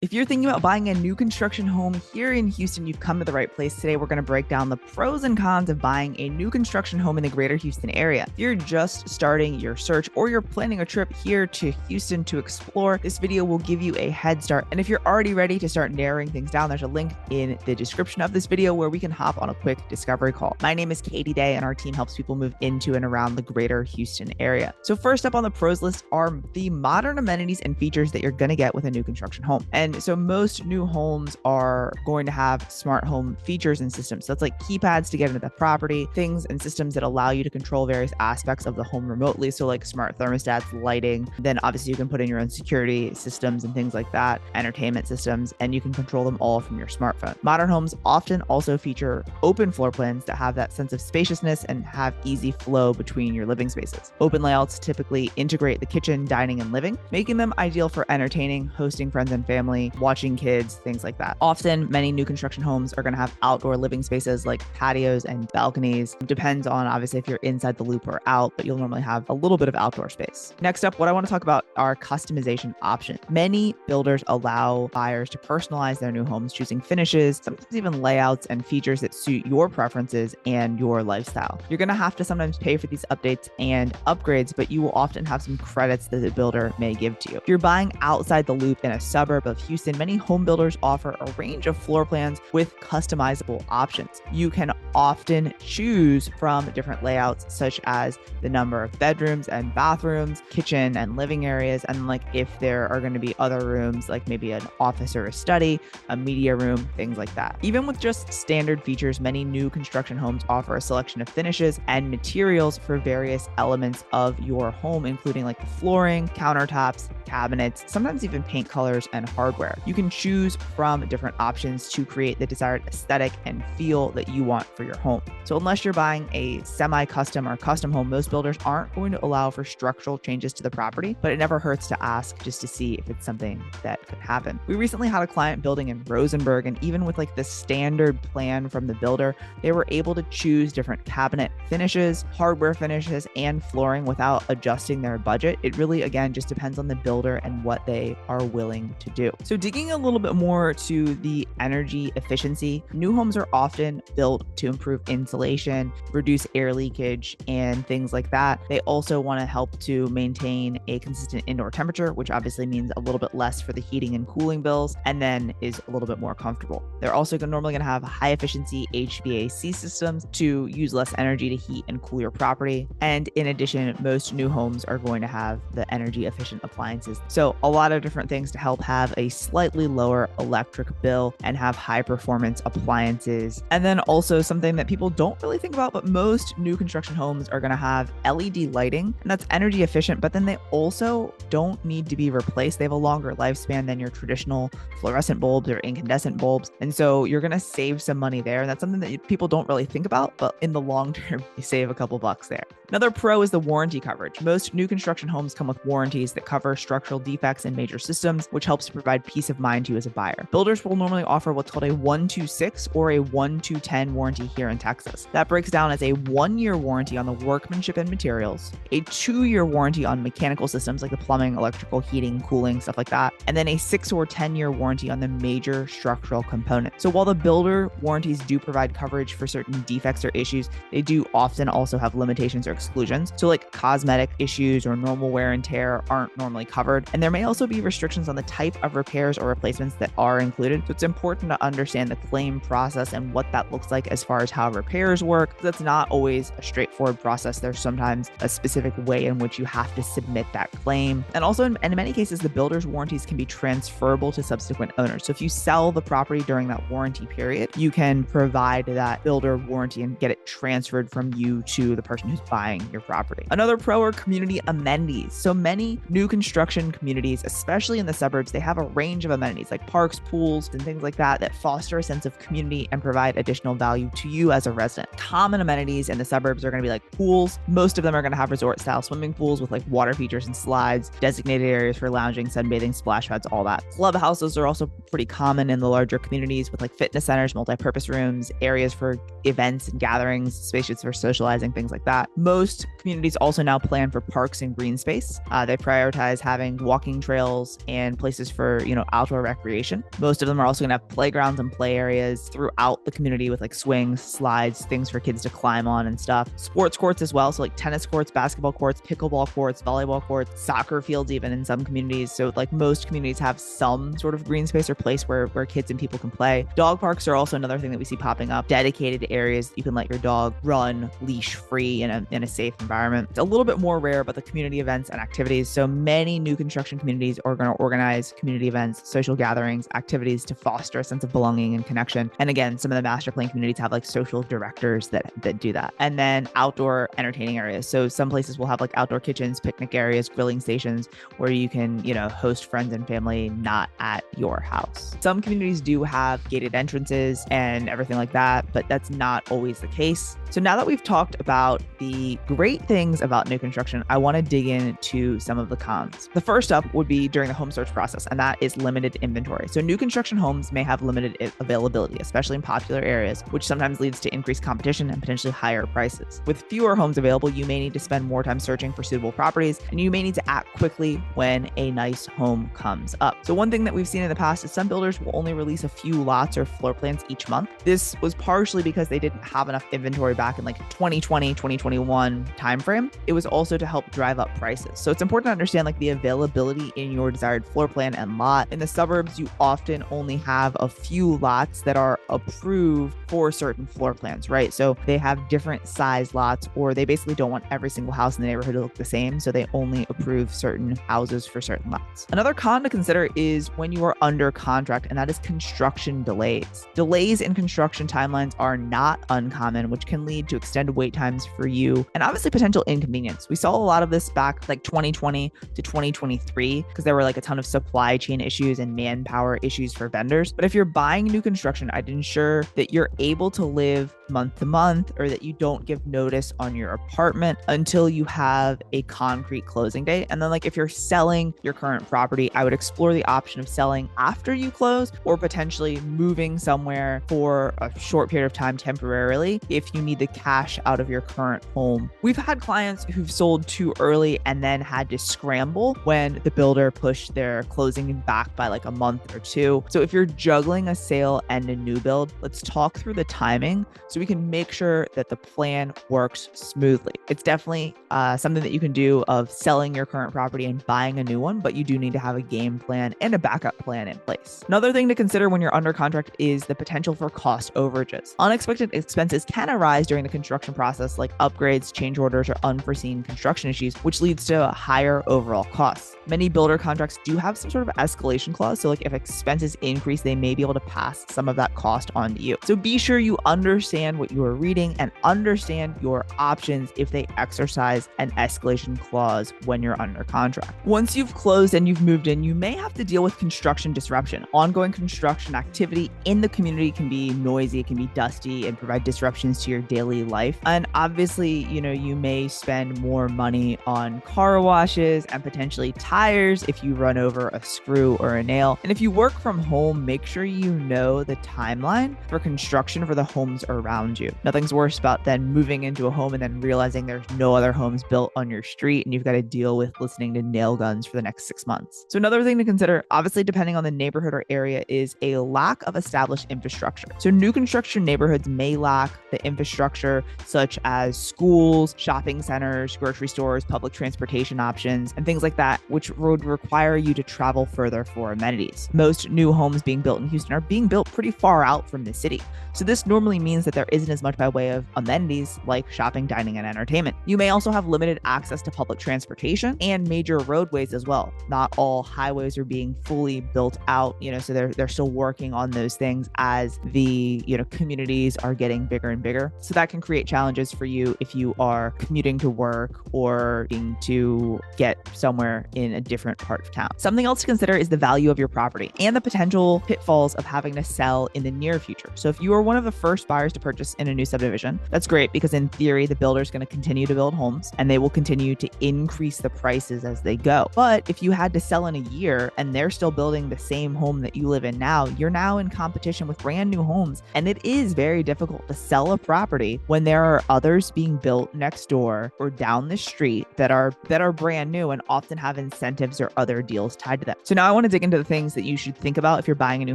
If you're thinking about buying a new construction home here in Houston, you've come to the right place. Today, we're going to break down the pros and cons of buying a new construction home in the greater Houston area. If you're just starting your search or you're planning a trip here to Houston to explore, this video will give you a head start. And if you're already ready to start narrowing things down, there's a link in the description of this video where we can hop on a quick discovery call. My name is Katie Day, and our team helps people move into and around the greater Houston area. So first up on the pros list are the modern amenities and features that you're going to get with a new construction home. And so most new homes are going to have smart home features and systems. So that's like keypads to get into the property, things and systems that allow you to control various aspects of the home remotely. So like smart thermostats, lighting, then obviously you can put in your own security systems and things like that, entertainment systems, and you can control them all from your smartphone. Modern homes often also feature open floor plans that have that sense of spaciousness and have easy flow between your living spaces. Open layouts typically integrate the kitchen, dining, and living, making them ideal for entertaining, hosting friends and family, watching kids, things like that. Often, many new construction homes are going to have outdoor living spaces like patios and balconies. It depends on obviously if you're inside the loop or out, but you'll normally have a little bit of outdoor space. Next up, what I want to talk about are customization options. Many builders allow buyers to personalize their new homes, choosing finishes, sometimes even layouts and features that suit your preferences and your lifestyle. You're going to have to sometimes pay for these updates and upgrades, but you will often have some credits that the builder may give to you. If you're buying outside the loop in a suburb of Houston, many home builders offer a range of floor plans with customizable options. You can often choose from different layouts, such as the number of bedrooms and bathrooms, kitchen and living areas, and like if there are going to be other rooms, like maybe an office or a study, a media room, things like that. Even with just standard features, many new construction homes offer a selection of finishes and materials for various elements of your home, including like the flooring, countertops, cabinets, sometimes even paint colors and hardware. You can choose from different options to create the desired aesthetic and feel that you want for your home. So unless you're buying a semi-custom or custom home, most builders aren't going to allow for structural changes to the property, but it never hurts to ask just to see if it's something that could happen. We recently had a client building in Rosenberg, and even with like the standard plan from the builder, they were able to choose different cabinet finishes, hardware finishes, and flooring without adjusting their budget. It really, again, just depends on the builder and what they are willing to do. So digging a little bit more to the energy efficiency, new homes are often built to improve insulation, reduce air leakage, and things like that. They also want to help to maintain a consistent indoor temperature, which obviously means a little bit less for the heating and cooling bills, and then is a little bit more comfortable. They're also normally going to have high efficiency HVAC systems to use less energy to heat and cool your property. And in addition, most new homes are going to have the energy efficient appliances. So a lot of different things to help have a slightly lower electric bill and have high performance appliances. And then also something that people don't really think about, but most new construction homes are going to have LED lighting, and that's energy efficient, but then they also don't need to be replaced. They have a longer lifespan than your traditional fluorescent bulbs or incandescent bulbs. And so you're going to save some money there. And that's something that people don't really think about, but in the long term, you save a couple bucks there. Another pro is the warranty coverage. Most new construction homes come with warranties that cover structural defects in major systems, which helps to provide peace of mind to you as a buyer. Builders will normally offer what's called a 1-2-6 or a 1-2-10 warranty here in Texas. That breaks down as a 1-year warranty on the workmanship and materials, a 2-year warranty on mechanical systems like the plumbing, electrical, heating, cooling, stuff like that, and then a 6 or 10-year warranty on the major structural components. So while the builder warranties do provide coverage for certain defects or issues, they do often also have limitations or exclusions. So like cosmetic issues or normal wear and tear aren't normally covered. And there may also be restrictions on the type of repairs or replacements that are included. So it's important to understand the claim process and what that looks like as far as how repairs work. That's not always a straightforward process. There's sometimes a specific way in which you have to submit that claim. And also in many cases, the builder's warranties can be transferable to subsequent owners. So if you sell the property during that warranty period, you can provide that builder warranty and get it transferred from you to the person who's buying your property. Another pro are community amenities. So many new construction communities, especially in the suburbs, they have a range of amenities like parks, pools, and things like that that foster a sense of community and provide additional value to you as a resident. Common amenities in the suburbs are going to be like pools. Most of them are going to have resort style swimming pools with like water features and slides, designated areas for lounging, sunbathing, splash pads, all that. Clubhouses are also pretty common in the larger communities with like fitness centers, multi-purpose rooms, areas for events and gatherings, spaces for socializing, things like that. Most communities also now plan for parks and green space. They prioritize having walking trails and places for outdoor recreation. Most of them are also going to have playgrounds and play areas throughout the community with like swings, slides, things for kids to climb on and stuff. Sports courts as well. So like tennis courts, basketball courts, pickleball courts, volleyball courts, soccer fields, even in some communities. So like most communities have some sort of green space or place where kids and people can play. Dog parks are also another thing that we see popping up. Dedicated areas you can let your dog run leash free in a safe environment. It's a little bit more rare, but the community events and activities. So many new construction communities are going to organize community events, social gatherings, activities to foster a sense of belonging and connection. And again, some of the master plan communities have like social directors that do that. And then outdoor entertaining areas. So some places will have like outdoor kitchens, picnic areas, grilling stations where you can, host friends and family not at your house. Some communities do have gated entrances and everything like that, but that's not always the case. So now that we've talked about the great things about new construction, I want to dig into some of the cons. The first up would be during the home search process, and that is limited inventory. So new construction homes may have limited availability, especially in popular areas, which sometimes leads to increased competition and potentially higher prices. With fewer homes available, you may need to spend more time searching for suitable properties, and you may need to act quickly when a nice home comes up. So one thing that we've seen in the past is some builders will only release a few lots or floor plans each month. This was partially because they didn't have enough inventory back in like 2020, 2021 timeframe. It was also to help drive up prices. So it's important to understand like the availability in your desired floor plan and lot. In the suburbs, you often only have a few lots that are approved for certain floor plans, right? So they have different size lots, or they basically don't want every single house in the neighborhood to look the same. So they only approve certain houses for certain lots. Another con to consider is when you are under contract, and that is construction delays. Delays in construction timelines are not uncommon, which can lead to extended wait times for you and obviously potential inconvenience. We saw a lot of this back like 2020 to 2023 because there were like a ton of supply chain issues and manpower issues for vendors. But if you're buying new construction, I'd ensure that you're able to live month to month, or that you don't give notice on your apartment until you have a concrete closing date. And then like if you're selling your current property, I would explore the option of selling after you close, or potentially moving somewhere for a short period of time temporarily if you need the cash out of your current home. We've had clients who've sold too early and then had to scramble when the builder pushed their closing back by like a month or two. So if you're juggling a sale and a new build, let's talk through the timing so we can make sure that the plan works smoothly. It's definitely something that you can do of selling your current property and buying a new one, but you do need to have a game plan and a backup plan in place. Another thing to consider when you're under contract is the potential for cost overages. Unexpected expenses can arise during the construction process, like upgrades, change orders, or unforeseen construction issues, which leads to higher overall costs. Many builder contracts do have some sort of escalation clause. So like if expenses increase, they may be able to pass some of that cost on to you. So be sure you understand what you are reading and understand your options if they exercise an escalation clause when you're under contract. Once you've closed and you've moved in, you may have to deal with construction disruption. Ongoing construction activity in the community can be noisy, it can be dusty, and provide disruptions to your daily life. And obviously, you may spend more money on car washes and potentially tires if you run over a screw or a nail. And if you work from home, make sure you know the timeline for construction for the homes around you. Nothing's worse about than moving into a home and then realizing there's no other homes built on your street and you've got to deal with listening to nail guns for the next 6 months. So another thing to consider, obviously depending on the neighborhood or area, is a lack of established infrastructure. So new construction neighborhoods may lack the infrastructure such as schools, shopping centers, grocery stores, public transportation options, and things like that, which would require you to travel further for amenities. Most new homes being built in Houston are being built pretty far out from the city. So this normally means that there isn't as much by way of amenities like shopping, dining, and entertainment. You may also have limited access to public transportation and major roadways as well. Not all highways are being fully built out, so they're still working on those things as the, communities are getting bigger and bigger. So that can create challenges for you if you are commuting to work or being to get somewhere in a different part of town. Something else to consider is the value of your property and the potential pitfalls of having to sell in the near future. So if you are one of the first buyers to purchase in a new subdivision, that's great because in theory, the builder is going to continue to build homes and they will continue to increase the prices as they go. But if you had to sell in a year and they're still building the same home that you live in now, you're now in competition with brand new homes. And it is very difficult to sell a property when there are others being built next door or down the street that are brand new and often have incentives or other deals tied to them. So now I want want to dig into the things that you should think about if you're buying a new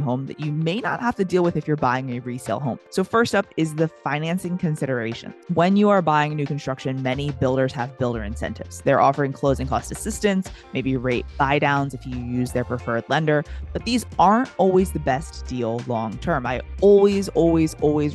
home that you may not have to deal with if you're buying a resale home. So first up is the financing consideration. When you are buying new construction, many builders have builder incentives. They're offering closing cost assistance, maybe rate buy downs if you use their preferred lender, but these aren't always the best deal long term. I always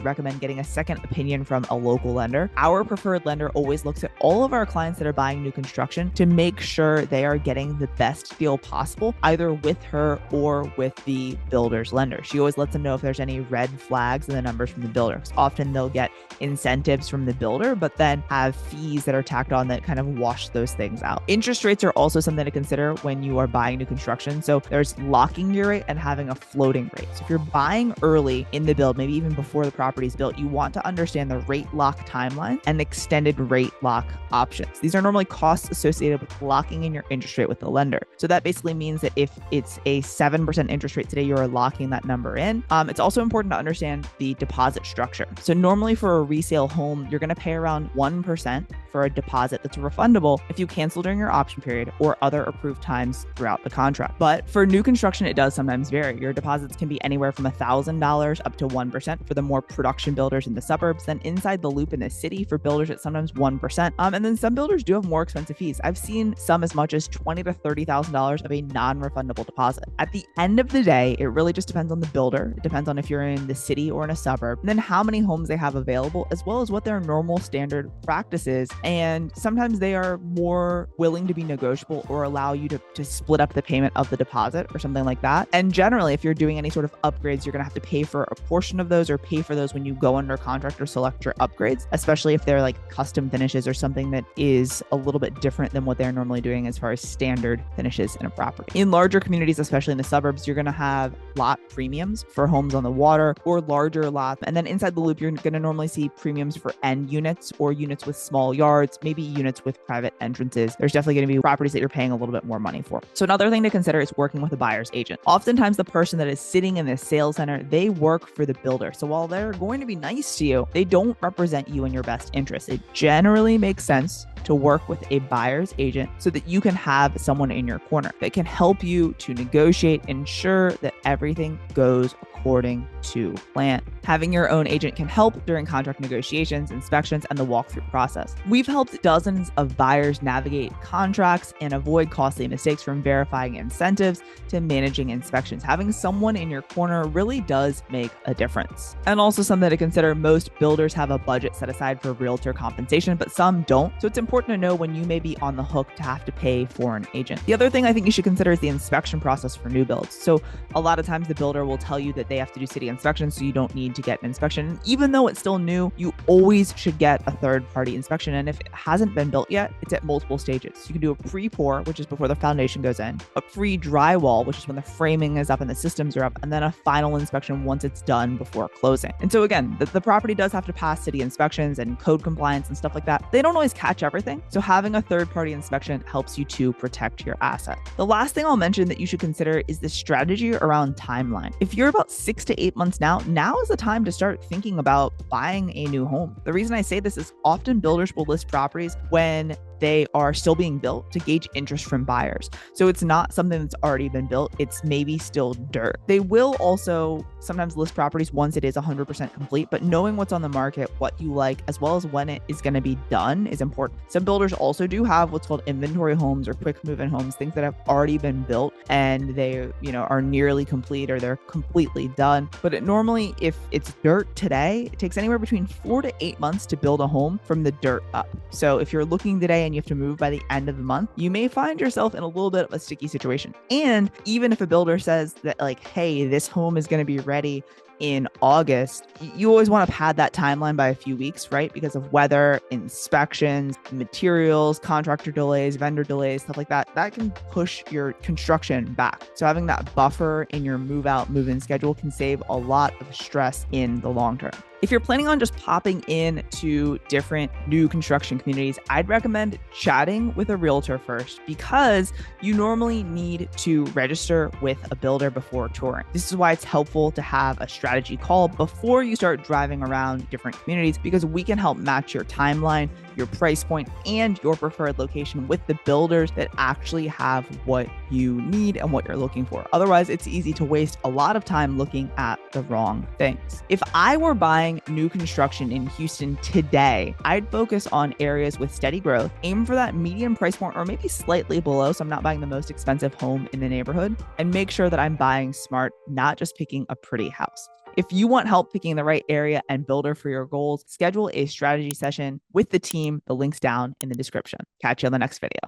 recommend getting a second opinion from a local lender. Our preferred lender always looks at all of our clients that are buying new construction to make sure they are getting the best deal possible, either with her or with the builder's lender. She always lets them know if there's any red flags in the numbers from the builder. Because often they'll get incentives from the builder, but then have fees that are tacked on that kind of wash those things out. Interest rates are also something to consider when you are buying new construction. So there's locking your rate and having a floating rate. So if you're buying early in the build, maybe even before the property is built, you want to understand the rate lock timeline and extended rate lock options. These are normally costs associated with locking in your interest rate with the lender. So that basically means that if it's a 7% interest rate today, you are locking that number in. It's also important to understand the deposit structure. So normally for a resale home, you're going to pay around 1% for a deposit that's refundable if you cancel during your option period or other approved times throughout the contract. But for new construction, it does sometimes vary. Your deposits can be anywhere from $1,000 up to 1% for the more production builders in the suburbs. Then inside the loop in the city for builders, it's sometimes 1%. And then some builders do have more expensive fees. I've seen some as much as $20,000 to $30,000 of a non-refundable deposit. At the end of the day, it really just depends on the builder. It depends on if you're in the city or in a suburb, and then how many homes they have available, as well as what their normal standard practice is. And sometimes they are more willing to be negotiable or allow you to split up the payment of the deposit or something like that. And generally, if you're doing any sort of upgrades, you're going to have to pay for a portion of those or pay for those when you go under contract or select your upgrades, especially if they're like custom finishes or something that is a little bit different than what they're normally doing as far as standard finishes in a property. In larger communities, especially in the suburbs, you're going to have lot premiums for homes on the water or larger lots. And then inside the loop, you're going to normally see premiums for end units or units with small yards, maybe units with private entrances. There's definitely going to be properties that you're paying a little bit more money for. So another thing to consider is working with a buyer's agent. Oftentimes the person that is sitting in the sales center, they work for the builder. So while they're going to be nice to you, they don't represent you in your best interest. It generally makes sense to work with a buyer's agent so that you can have someone in your corner that can help you to negotiate, ensure that everything goes according to plan. Having your own agent can help during contract negotiations, inspections, and the walkthrough process. We've helped dozens of buyers navigate contracts and avoid costly mistakes, from verifying incentives to managing inspections. Having someone in your corner really does make a difference. And also something to consider, most builders have a budget set aside for realtor compensation, but some don't. So it's important to know when you may be on the hook to have to pay for an agent. The other thing I think you should consider is the inspection process for new builds. So a lot of times the builder will tell you that they have to do city inspections, so you don't need to get an inspection. And even though it's still new, you always should get a third-party inspection. And if it hasn't been built yet, it's at multiple stages. You can do a pre-pour, which is before the foundation goes in, a pre-drywall, which is when the framing is up and the systems are up, and then a final inspection once it's done before closing. And so again, the property does have to pass city inspections and code compliance and stuff like that. They don't always catch everything. So having a third-party inspection helps you to protect your asset. The last thing I'll mention that you should consider is the strategy around timeline. If you're about 6 to 8 months now is the time to start thinking about buying a new home. The reason I say this is often builders will list properties when they are still being built to gauge interest from buyers. So it's not something that's already been built. It's maybe still dirt. They will also sometimes list properties once it is 100% complete, but knowing what's on the market, what you like, as well as when it is going to be done is important. Some builders also do have what's called inventory homes or quick move-in homes, things that have already been built and they, are nearly complete or they're completely done. But normally, if it's dirt today, it takes anywhere between 4 to 8 months to build a home from the dirt up. So if you're looking today and you have to move by the end of the month, you may find yourself in a little bit of a sticky situation. And even if a builder says that hey, this home is going to be ready in August, you always want to pad that timeline by a few weeks, right? Because of weather, inspections, materials, contractor delays, vendor delays, stuff like that. That can push your construction back. So having that buffer in your move out, move in schedule can save a lot of stress in the long term. If you're planning on just popping in to different new construction communities, I'd recommend chatting with a realtor first, because you normally need to register with a builder before touring. This is why it's helpful to have a strategy call before you start driving around different communities, because we can help match your timeline your price point, and your preferred location with the builders that actually have what you need and what you're looking for. Otherwise, it's easy to waste a lot of time looking at the wrong things. If I were buying new construction in Houston today, I'd focus on areas with steady growth, aim for that median price point or maybe slightly below, so I'm not buying the most expensive home in the neighborhood, and make sure that I'm buying smart, not just picking a pretty house. If you want help picking the right area and builder for your goals, schedule a strategy session with the team. The link's down in the description. Catch you on the next video.